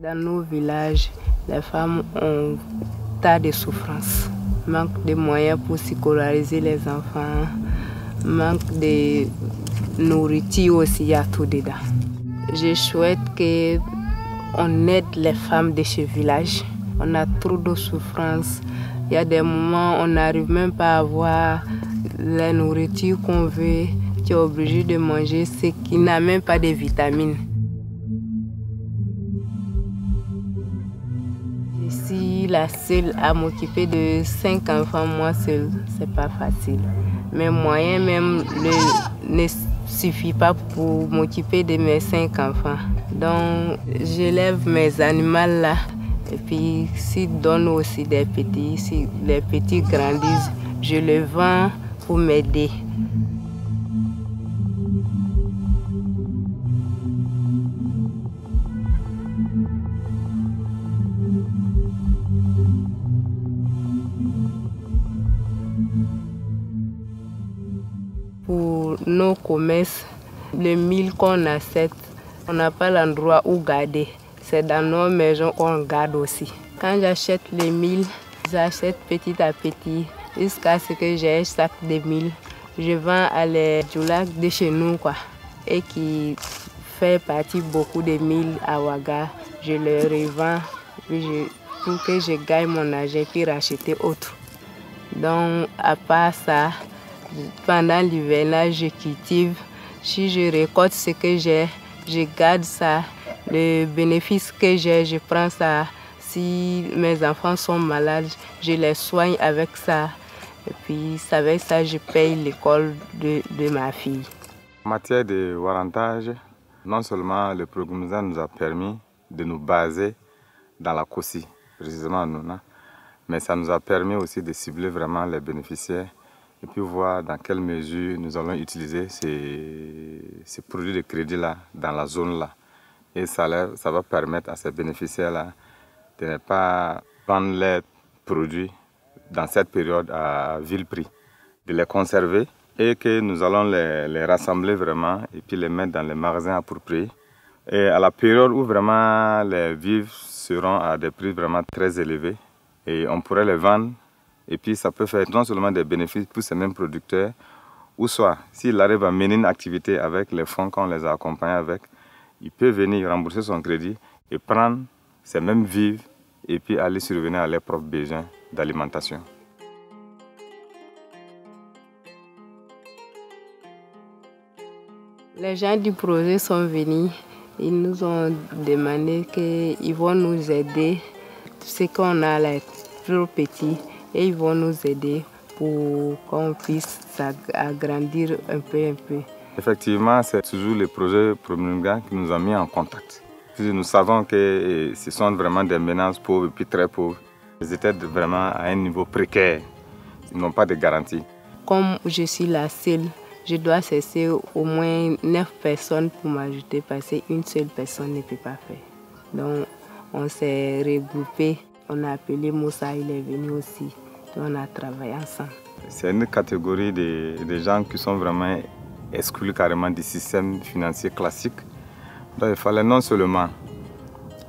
Dans nos villages, les femmes ont tas de souffrances. Manque de moyens pour scolariser les enfants, manque de nourriture aussi, il y a tout dedans. Je souhaite qu'on aide les femmes de ce village. On a trop de souffrances. Il y a des moments où on n'arrive même pas à avoir la nourriture qu'on veut. Tu es obligé de manger ce qui n'a même pas de vitamines. Je suis la seule à m'occuper de 5 enfants, moi seule, c'est pas facile. Mes moyens même ne suffisent pas pour m'occuper de mes 5 enfants. Donc j'élève mes animaux là. Et puis s'ils donnent aussi des petits, si les petits grandissent, je les vends pour m'aider. Pour nos commerces, le mil qu'on achète, on n'a pas l'endroit où garder. C'est dans nos maisons qu'on garde aussi. Quand j'achète les mil, j'achète petit à petit jusqu'à ce que j'ai un sac de mil. Je vends à les djoulaks de chez nous, et qui fait partie beaucoup de mil à Ouaga. Je les revends pour que je gagne mon argent puis racheter autre. Donc à part ça, pendant l'hivernage, je cultive. Si je récolte ce que j'ai, je garde ça. Le bénéfice que j'ai, je prends ça. Si mes enfants sont malades, je les soigne avec ça. Et puis, avec ça, je paye l'école de ma fille. En matière de warrantage, non seulement le programme nous a permis de nous baser dans la COSI, précisément à Nouna, mais ça nous a permis aussi de cibler vraiment les bénéficiaires et puis voir dans quelle mesure nous allons utiliser ces produits de crédit-là dans la zone-là. Et ça va permettre à ces bénéficiaires-là de ne pas vendre leurs produits dans cette période à vil prix, de les conserver et que nous allons les rassembler vraiment et puis les mettre dans les magasins appropriés. Et à la période où vraiment les vivres seront à des prix vraiment très élevés et on pourrait les vendre et puis ça peut faire non seulement des bénéfices pour ces mêmes producteurs, ou soit s'il arrive à mener une activité avec les fonds qu'on les a accompagnés avec, il peut venir rembourser son crédit et prendre ces mêmes vivres et puis aller survenir à leurs propres besoins d'alimentation. Les gens du projet sont venus, ils nous ont demandé qu'ils vont nous aider. Ce qu'on a là est trop petit et ils vont nous aider pour qu'on puisse s'agrandir un peu. Effectivement, c'est toujours le projet Promunga qui nous a mis en contact. Nous savons que ce sont vraiment des ménages pauvres et puis très pauvres. Ils étaient vraiment à un niveau précaire. Ils n'ont pas de garantie. Comme je suis la seule, je dois cesser au moins 9 personnes pour m'ajouter parce qu'une seule personne ne peut pas faire. Donc on s'est regroupés, on a appelé Moussa, il est venu aussi. Donc on a travaillé ensemble. C'est une catégorie de gens qui sont vraiment exclus carrément du système financier classique. Donc il fallait non seulement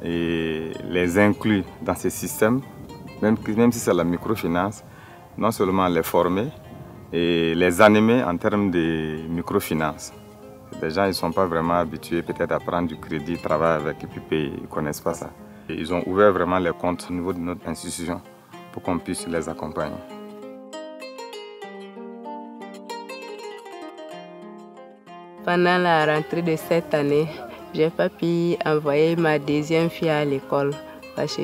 les inclure dans ce système, même si c'est la microfinance, non seulement les former et les animer en termes de microfinance. Les gens ne sont pas vraiment habitués peut-être à prendre du crédit, travailler avec et puis payer, ils ne connaissent pas ça. Et ils ont ouvert vraiment les comptes au niveau de notre institution pour qu'on puisse les accompagner. Pendant la rentrée de cette année, je n'ai pas pu envoyer ma deuxième fille à l'école parce que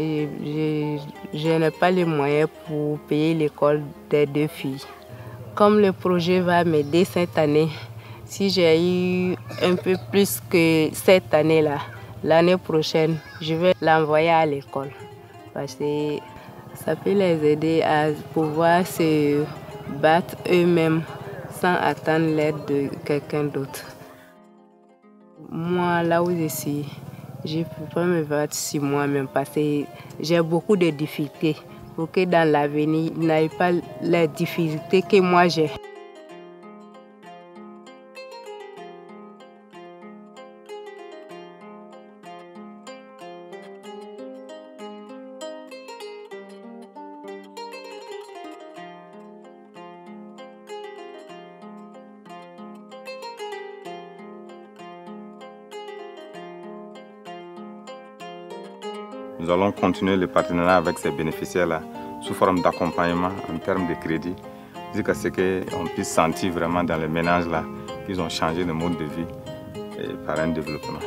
je n'ai pas les moyens pour payer l'école des 2 filles. Comme le projet va m'aider cette année, si j'ai eu un peu plus que cette année-là, l'année prochaine, je vais l'envoyer à l'école parce que ça peut les aider à pouvoir se battre eux-mêmes sans attendre l'aide de quelqu'un d'autre. Moi, là où je suis, je ne peux pas me battre sur moi-même parce que j'ai beaucoup de difficultés pour que dans l'avenir, il n'aille pas les difficultés que moi j'ai. Nous allons continuer le partenariat avec ces bénéficiaires-là sous forme d'accompagnement en termes de crédit, jusqu'à ce qu'on puisse sentir vraiment dans les ménages là qu'ils ont changé de mode de vie et par un développement.